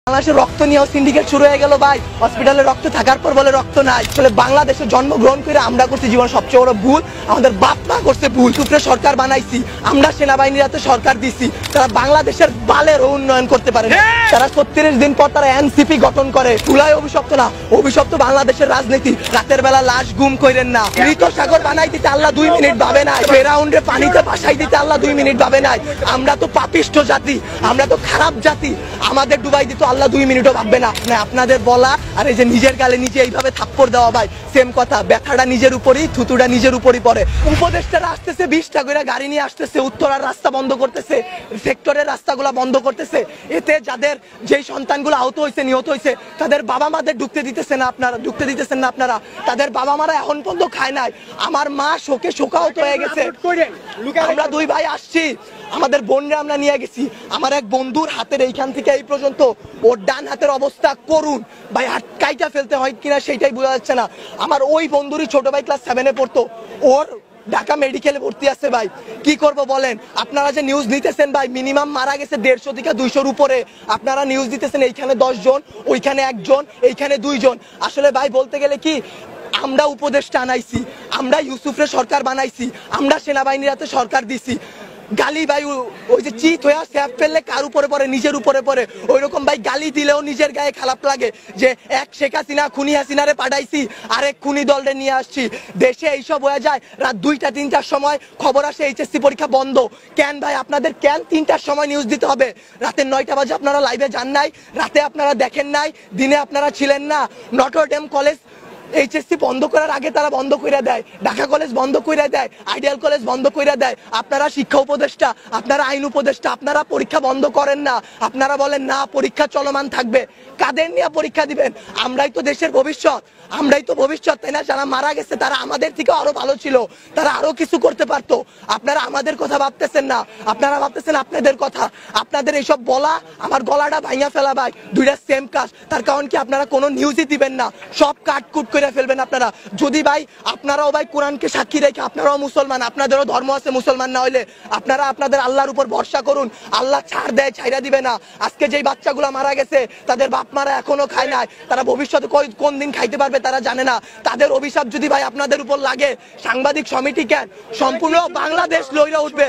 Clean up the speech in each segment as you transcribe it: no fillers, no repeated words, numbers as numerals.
বাংলাদেশে রক্ত নিয়েও সিন্ডিকেট শুরু হয়ে গেল ভাই। হসপিটালে রক্ত থাকার পর বলে রক্ত নাই। আসলে বাংলাদেশে জন্মগ্রহণ করে আমরা করছি জীবন সবচেয়ে বড় ভুল, আমাদের বাপ মা করছে ভুল। সুপ্রে সরকার বানাইছি আমরা, সেনাবাহিনীর হাতে সরকার দিছি, তারা বাংলাদেশের বালের উন্নয়ন করতে পারে না। তারা 36 দিন পর তারা এনসিপি গঠন করে। চুলাই অভিশপ্ত না, অভিশপ্ত বাংলাদেশের রাজনীতি। রাতের বেলা লাশ গুম করেন না। মৃত সাগর বানাই দিতে আল্লাহ 2 মিনিট ভাবে নাই। ফেরাউন্ডে পানিতে ভাসাই দিতে আল্লাহ 2 মিনিট ভাবে নাই। আমরা তো পাপিষ্ঠ জাতি, আমরা তো খারাপ জাতি, আমাদের ডুবাই দিত আল্লাহ 2 মিনিটও ভাববে না। আপনাদের বলা আর এই যে নিজের গালে নিজে এইভাবে থাপ্পড় দেওয়া ভাই সেম কথা। ব্যথাটা নিজের উপরই, থুতুটা নিজের উপরই পড়ে। উপদেষ্টারা আসতেছে 20টা করে গাড়ি নিয়ে আসতেছে, উত্তরার রাস্তা বন্ধ করতেছে, সেক্টরের রাস্তাগুলো বন্ধ করতেছে। এতে যাদের যেই সন্তানগুলো আহত হয়েছে, নিহত হয়েছে, তাদের বাবা মাদের ঢুকতে দিতেছেন না আপনারা। তাদের বাবা মারা এখন পর্যন্ত খায় নাই। আমার মা শোকে শোকাহত হয়ে গেছে। আমরা 2 ভাই আসছি, আমাদের বোনরা আমরা নিয়ে গেছি। আমার এক বন্ধুর হাতের এইখান থেকে এই পর্যন্ত ওর ডান হাতের অবস্থা করুন ভাই, হাত কাইটা ফেলতে হয় কিনা সেটাই বোঝা যাচ্ছে না। আমার ওই বন্ধুরই ছোট ভাই ক্লাস 7-এ পড়তো, ওর ঢাকা মেডিকেলে ভর্তি আছে ভাই। কি করব বলেন? আপনারা যে নিউজ নিতেছেন ভাই, মিনিমাম মারা গেছে 150 থেকে 200-র উপরে। আপনারা নিউজ দিতেছেন এইখানে 10 জন, ওইখানে 1 জন, এইখানে 2 জন। আসলে ভাই বলতে গেলে কি, আমরা উপদেষ্টা আনাইছি, আমরা ইউসুফরে সরকার বানাইছি, আমরা সেনাবাহিনীর হাতে সরকার দিছি। গালি ভাই ওই যে চিত হয়ে স্যাপ ফেললে কার উপরে পড়ে? নিজের উপরে পড়ে। ওই রকম ভাই গালি দিলেও নিজের গায়ে খারাপ লাগে যে এক শেখ হাসিনা খুনি হাসিনারে পাঠাইছি, আরেক খুনি দলরে নিয়ে আসছি। দেশে এইসব হয়ে যায় রাত 2টা-3টার সময় খবর আসে এইচএসসি পরীক্ষা বন্ধ। কেন ভাই আপনাদের কেন 3টার সময় নিউজ দিতে হবে? রাতের 9টা বাজে আপনারা লাইভে যান নাই, রাতে আপনারা দেখেন নাই, দিনে আপনারা ছিলেন না। নটরডেম কলেজ এইচএসসি বন্ধ করার আগে তারা বন্ধ করে দেয়, ঢাকা কলেজ বন্ধ করে দেয়, আইডিয়াল কলেজ বন্ধ করে দেয়। আপনারা শিক্ষা উপদেষ্টা, আপনারা আইন উপদেষ্টা, আপনারা পরীক্ষা বন্ধ করেন না। আপনারা বলেন না পরীক্ষা চলমান থাকবে। কাদের নিয়ে পরীক্ষা দিবেন? আমরাই তো দেশের ভবিষ্যৎ, আমরাই তো ভবিষ্যৎ, তাই না? যারা মারা গেছে তারা আমাদের থেকে আরো ভালো ছিল, তারা আরো কিছু করতে পারতো। আপনারা আমাদের কথা ভাবতেছেন না, আপনারা ভাবতেছেন আপনাদের কথা। আপনাদের এইসব বলা আমার গলাটা ভাঙা ফেলা ভাই, 2টা সেম কাজ। তার কারণ কি, আপনারা কোনো নিউজই দিবেন না, সব কাটকুট করে ফেলবেন আপনারা। যদি ভাই আপনারাও ভাই কোরআনকে সাক্ষী রেখে, আপনারাও মুসলমান, আপনাদেরও ধর্ম আছে, মুসলমান না হইলে আপনারা আপনাদের আল্লাহর উপর ভরসা করুন। আল্লাহ ছাড় দেয়, ছাইরা দিবে না। আজকে যেই বাচ্চাগুলো মারা গেছে তাদের বাপ মারা এখনো খায় নাই, তারা ভবিষ্যতে কোন দিন খাইতে পারবে তারা জানে না। তাদের অভিশাপ যদি ভাই আপনাদের উপর লাগে, সাংবাদিক সমিতি কেন, সম্পূর্ণ বাংলাদেশ লইরা উঠবে।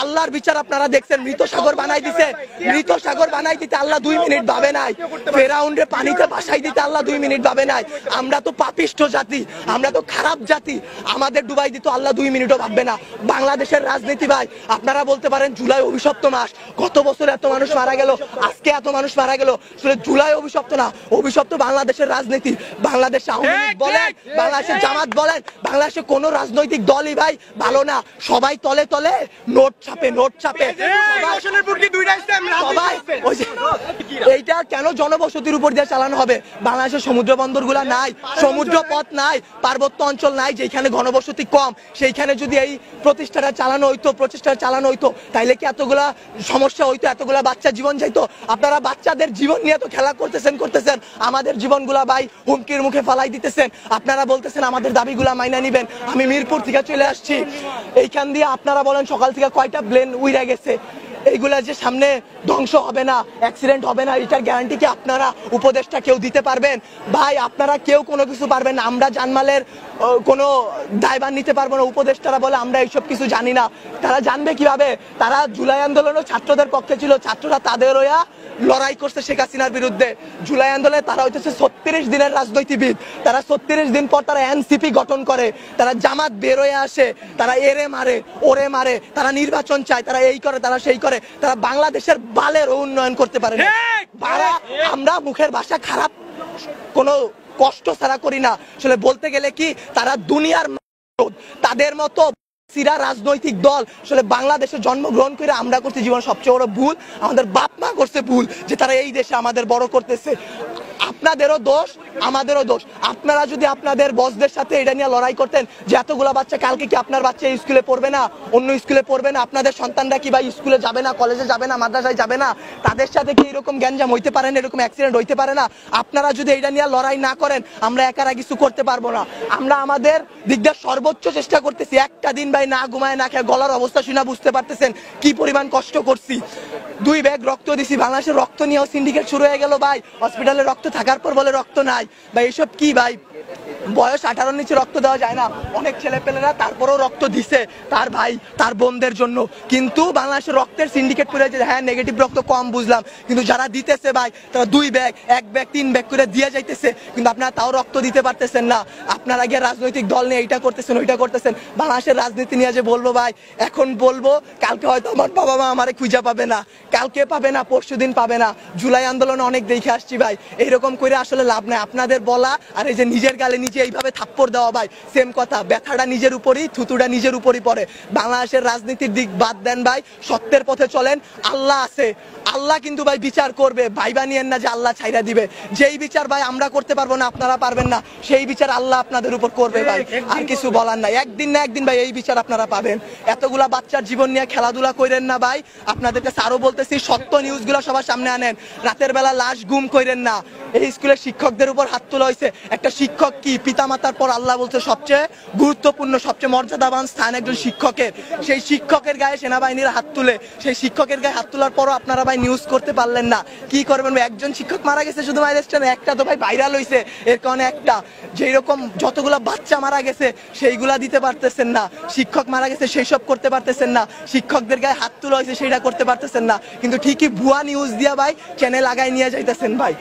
আল্লাহর বিচার আপনারা দেখছেন। মৃত সাগর বানাই দিতে আল্লাহ 2 মিনিট ভাবে নাই। ফেরাউন্ডে পানিতে ভাসাই দিতে আল্লাহ 2 মিনিট ভাবে নাই। আমরা তো পাপিষ্ঠ জাতি, আমরা তো খারাপ জাতি, আমাদের ডুবাই দিত আল্লাহ 2 মিনিটও ভাববে না। বাংলাদেশের রাজনীতি ভাই, আপনারা বলতে পারেন জুলাই অভিশপ্ত মাস, গত বছর এত মানুষ মারা গেল, আজকে এত মানুষ মারা গেল। আসলে জুলাই অভিশপ্ত না, অভিশপ্ত বাংলাদেশের রাজনীতি। বাংলাদেশ আওয়ামী লীগ বলেন, বাংলাদেশের জামাত বলেন, বাংলাদেশে কোন রাজনৈতিক দলই ভাই ভালো না। সবাই তলে তলে নোট ছাপে। এইটা কেন জনবসতির উপর দিয়ে চালানো হবে? বাংলাদেশের সমুদ্র বন্দর গুলা নাই, সমুদ্র পথ নাই, পার্বত্য অঞ্চল নাই, যেখানে ঘনবসতি কম, সেইখানে যদি এই প্রচেষ্টাটা চালানো হইতো তাইলে কি এতগুলা সমস্যা হইতো? এতগুলা বাচ্চা জীবন যাইতো? আপনারা বাচ্চাদের জীবন নিয়ে তো খেলা করতেছেন, আমাদের জীবনগুলা ভাই হুমকির মুখে ফালাই দিতেছেন। আপনারা বলতেছেন আমাদের দাবিগুলা মাইনা নিবেন। আমি মিরপুর থেকে চলে আসছি, এইখান দিয়ে আপনারা বলেন সকাল থেকে কয়টা প্লেন উইরা গেছে। এইগুলা যে সামনে ধ্বংস হবে না, অ্যাক্সিডেন্ট হবে না, এটার গ্যারান্টি কি আপনারা উপদেষ্টা কেউ দিতে পারবেন? ভাই আপনারা কেউ কোনো কিছু পারবেন না। আমরা জানমালের কোনো দায়ভার নিতে পারবো না। উপদেষ্টারা বলে আমরা এইসব কিছু জানি না। তারা জানবে কিভাবে? তারা জুলাই আন্দোলনও ছাত্রদের পক্ষে ছিল, ছাত্ররা তাদের হইয়া লড়াই করছে শেখ হাসিনার বিরুদ্ধে। জুলাই আন্দোলনে তারা হইতেছে 36 দিনের রাজনীতিবিদ। তারা 36 দিন পর তারা এনসিপি গঠন করে, তারা জামাত বের হয়ে আসে, তারা এরে মারে, ওরে মারে, তারা নির্বাচন চায়, তারা এই করে, তারা সেই করে, তারা বাংলাদেশের বালের উন্নয়ন করতে পারে না। আমরা মুখের ভাষা খারাপ কোনো কষ্ট ছাড়া করি না। আসলে বলতে গেলে কি, তারা দুনিয়ার তাদের মতো সিরা রাজনৈতিক দল। আসলে বাংলাদেশে জন্মগ্রহণ করে আমরা করছি জীবন সবচেয়ে বড় ভুল, আমাদের বাপ মা করছে ভুল যে তারা এই দেশে আমাদের বড় করতেছে। আপনাদেরও দোষ আমাদেরও দোষ। আপনারা যদি আপনাদের বসদের সাথে এটা নিয়ে লড়াই করতেন যে এতগুলা বাচ্চা, কালকে কি আপনার বাচ্চা স্কুলে পড়বে না, অন্য স্কুলে পড়বে না, আপনাদের সন্তানরা কি ভাই স্কুলে যাবে না, কলেজে যাবে না, মাদ্রাসায় যাবে না, তাদের সাথে কি এরকম গ্যাঞ্জাম হইতে পারে না, এরকম অ্যাক্সিডেন্ট হইতে পারে না? আপনারা যদি এটা নিয়ে লড়াই না করেন আমরা একারা কিছু করতে পারবো না। আমরা আমাদের দিক দিয়ে সর্বোচ্চ চেষ্টা করতেছি। একটা দিন ভাই না ঘুমায় না খেয়ে, গলার অবস্থা শুনে বুঝতে পারতেছেন কি পরিমাণ কষ্ট করছি। 2 ব্যাগ রক্ত দিছি। বাংলাদেশের রক্ত নিয়েও সিন্ডিকেট শুরু হয়ে গেল ভাই। হসপিটালে রক্ত থাকার পর বলে রক্ত নাই ভাই। এসব কি ভাই? বয়স 18 নিচে রক্ত দেওয়া যায় না। অনেক ছেলেপেলেরা তারপরেও রক্ত দিছে তার ভাই তার বোনদের জন্য। কিন্তু বাংলাদেশের রক্তের সিন্ডিকেট করে যে হ্যাঁ নেগেটিভ রক্ত কম বুঝলাম, কিন্তু যারা দিতেছে ভাই তারা 2 ব্যাগ 1 ব্যাগ 3 ব্যাগ করে দিয়ে যাইতেছে, কিন্তু আপনারা তাও রক্ত দিতে পারতেছেন না। আপনারা গিয়ে রাজনৈতিক দল নিয়ে এইটা করতেছেন ওইটা করতেছেন। বাংলাদেশের রাজনীতি নিয়ে যে বলবো ভাই, এখন বলবো কালকে হয়তো আমার বাবা মা আমারে খুঁজে পাবে না, কালকে পাবে না, পরশুদিন পাবে না। জুলাই আন্দোলনে অনেক দেখে আসছি ভাই, এইরকম করে আসলে লাভ নাই। আপনাদের বলা আর এই যে নিজের গালে নিজে এইভাবে থাপ্পড় দেওয়া ভাই সেম কথা। ব্যথাটা নিজের উপরই, থুতুটা নিজের উপরই পড়ে। বাংলাদেশের রাজনীতির দিক বাদ দেন ভাই, সত্যের পথে চলেন। আল্লাহ আছে, আল্লাহ কিন্তু ভাই বিচার করবে। ভাইবা নিয়েন না যে আল্লাহ ছাইরা দিবে। যেই বিচার ভাই আমরা করতে পারবো না, আপনারা পারবেন না, সেই বিচার আল্লাহ আপনাদের উপর করবে ভাই। আর কিছু বলার নাই। একদিন না একদিন ভাই এই বিচার আপনারা পাবেন। এতগুলা বাচ্চার জীবন নিয়ে খেলাধুলা করেন না ভাই। আপনাদেরকে আরো বলতেছি, সত্য নিউজগুলো সবার সামনে আনেন। রাতের বেলা লাশ গুম করেন না। এই স্কুলের শিক্ষকদের উপর হাত তোলা হয়েছে। একটা শিক্ষক কি পিতামাতার পর আল্লাহ বলছে সবচেয়ে গুরুত্বপূর্ণ, সবচেয়ে মর্যাদাবান স্থান একজন শিক্ষকের। সেই শিক্ষকের গায়ে সেনাবাহিনীর হাত তুলে, সেই শিক্ষকের গায়ে হাত তোলার পরও আপনারা ভাই নিউজ করতে পারলেন না। কি করবেন? একজন শিক্ষক মারা গেছে শুধু মাইলস্টোনে, একটা তো ভাই ভাইরাল হয়েছে এর কারণে একটা। যেই রকম যতগুলা বাচ্চা মারা গেছে সেইগুলা দিতে পারতেছেন না। শিক্ষক মারা গেছে সেই সব করতে পারতেছেন না। শিক্ষকদের গায়ে হাত তোলা হয়েছে সেইটা করতে পারতেছেন না। কিন্তু ঠিকই ভুয়া নিউজ দিয়া ভাই চ্যানেল আগায় নিয়ে যাইতেছেন ভাই।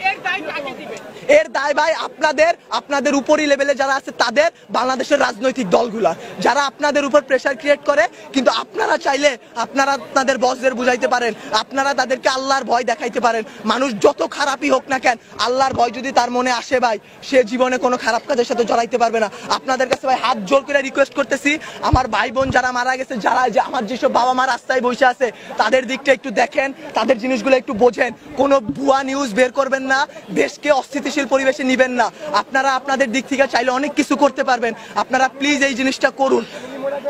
এর দায় ভাই আপনাদের উপরই লেভেলে যারা আছে তাদের, বাংলাদেশের রাজনৈতিক দলগুলা যারা আপনাদের উপর প্রেসার ক্রিয়েট করে। কিন্তু আপনারা চাইলে আপনারা আপনাদের বসদের বুঝাইতে পারেন, আপনারা তাদেরকে আল্লাহর ভয় দেখাইতে পারেন। মানুষ যত খারাপই হোক না কেন, আল্লাহর ভয় যদি তার মনে আসে ভাই, সে জীবনে কোনো খারাপ কাজের সাথে জড়াইতে পারবে না। আপনাদের কাছে ভাই হাত জোর করে রিকোয়েস্ট করতেছি, আমার ভাই বোন যারা মারা গেছে, যারা আমার যেসব বাবা মা রাস্তায় বসে আছে, তাদের দিকটা একটু দেখেন, তাদের জিনিসগুলো একটু বোঝেন। কোনো ভুয়া নিউজ বের করবেন না, দেশকে অস্থিতিশীল পরিবেশে নিবেন না। আপনারা আপনাদের দিক থেকে চাইলে অনেক কিছু করতে পারবেন। আপনারা প্লিজ এই জিনিসটা করুন,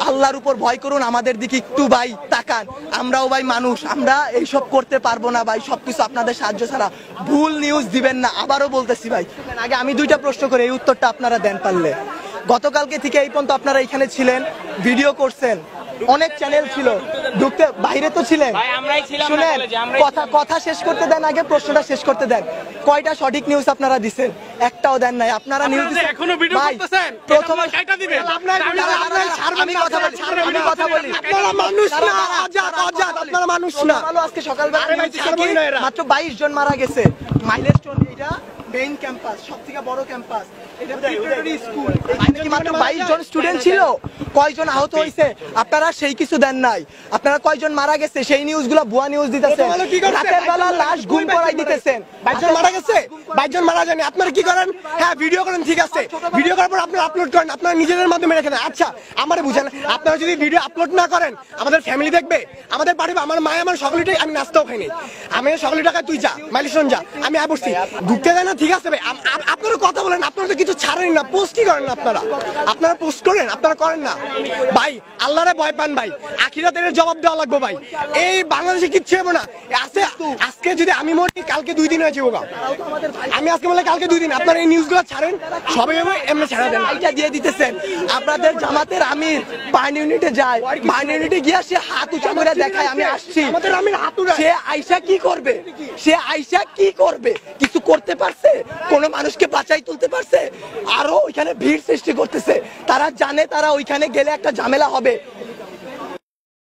আল্লাহর উপর ভয় করুন, আমাদের দিকে একটু ভাই তাকান। আমরাও ভাই মানুষ, আমরা এইসব করতে পারবো না ভাই, সবকিছু আপনাদের সাহায্য ছাড়া। ভুল নিউজ দিবেন না, আবারও বলতেছি ভাই। আগে আমি 2টা প্রশ্ন করে এই উত্তরটা আপনারা দেন পারলে। গতকালকে থেকে এই পর্যন্ত আপনারা এখানে ছিলেন, ভিডিও করছেন, অনেক চ্যানেল ছিল, ঢুকতে বাইরে তো ছিলেন। শুনেন, কথা শেষ করতে দেন, আগে প্রশ্নটা শেষ করতে দেন। কয়টা সঠিক নিউজ আপনারা দিচ্ছেন? একটাও দেন নাই। আপনারা নিউজ এখনো ভিডিও করতেছেন, প্রথমে কাটা দিবেন। আমি কথা বলি, আপনারা মানুষ না, আজাদ আপনারা মানুষ না। ভালো, আজকে সকালবেলা মাত্র 22 জন মারা গেছে। মাইলস্টোন এটা মেইন ক্যাম্পাস, সবথেকে বড় ক্যাম্পাস। এটা প্রিপারেটরি স্কুল। এখানে কি মাত্র 22 জন স্টুডেন্ট ছিল? কয়জন আহত হয়েছে আপনারা সেই কিছু দেন নাই। আপনারা কয়জন মারা গেছে সেই নিউজগুলো ভুয়া নিউজ দিতেছেন। রাতের বেলা লাশ গুম করাই দিতেছেন। 22 জন মারা গেছে, 22 জন মারা যায়নি। আপনারা কি করেন? হ্যাঁ, ভিডিও করেন, ঠিক আছে, ভিডিও করার পর আপনারা আপলোড করেন, আপনারা নিজেদের মাধ্যমে রেখে দেন। আচ্ছা, আমারে বুঝেন, আপনারা যদি ভিডিও আপলোড না করেন আমাদের ফ্যামিলি দেখবে, আমাদের বাড়ি, আমার মায়ের আমার সকলেটাই, আমি নাস্তাও খাইনি, আমি সকলের টাকা তুই যা মাইলস্টোন যা, আমি বসছি ঢুকতে দেয় না, ঠিক আছে ভাই। আপনারা কথা বলেন, আপনারা তো কিছু ছাড়েন না, পোস্ট কি করেন না? আপনারা পোস্ট করেন, আপনারা করেন না ভাই। আল্লাহরে ভয় পান ভাই, আখিরাতের জবাব দেওয়া লাগবে ভাই। এই বাংলাদেশে কিচ্ছু হবে না। আজকে যদি আমি মরি, কালকে 2 দিন হয়েছে ওগা, আমি আজকে বলে কালকে 2 দিন। আপনারা এই নিউজগুলো ছাড়েন, সবাই এমনি ছাড়া দেন। এটা দিয়ে দিতেছেন। আপনাদের জামাতের আমির বার্ন ইউনিটে যায়, বার্ন ইউনিটে গিয়ে সে হাত উঁচা করে দেখায় আমি আসছি। আমাদের আমির হাত উঠে, সে আইসা কি করবে? সে আইসা কি করবে? কিছু করতে পারছে? কোন মানুষকে বাঁচাই তুলতে পারছে? আরো ওইখানে ভিড় সৃষ্টি করতেছে। তারা জানে তারা ওইখানে গেলে একটা ঝামেলা হবে।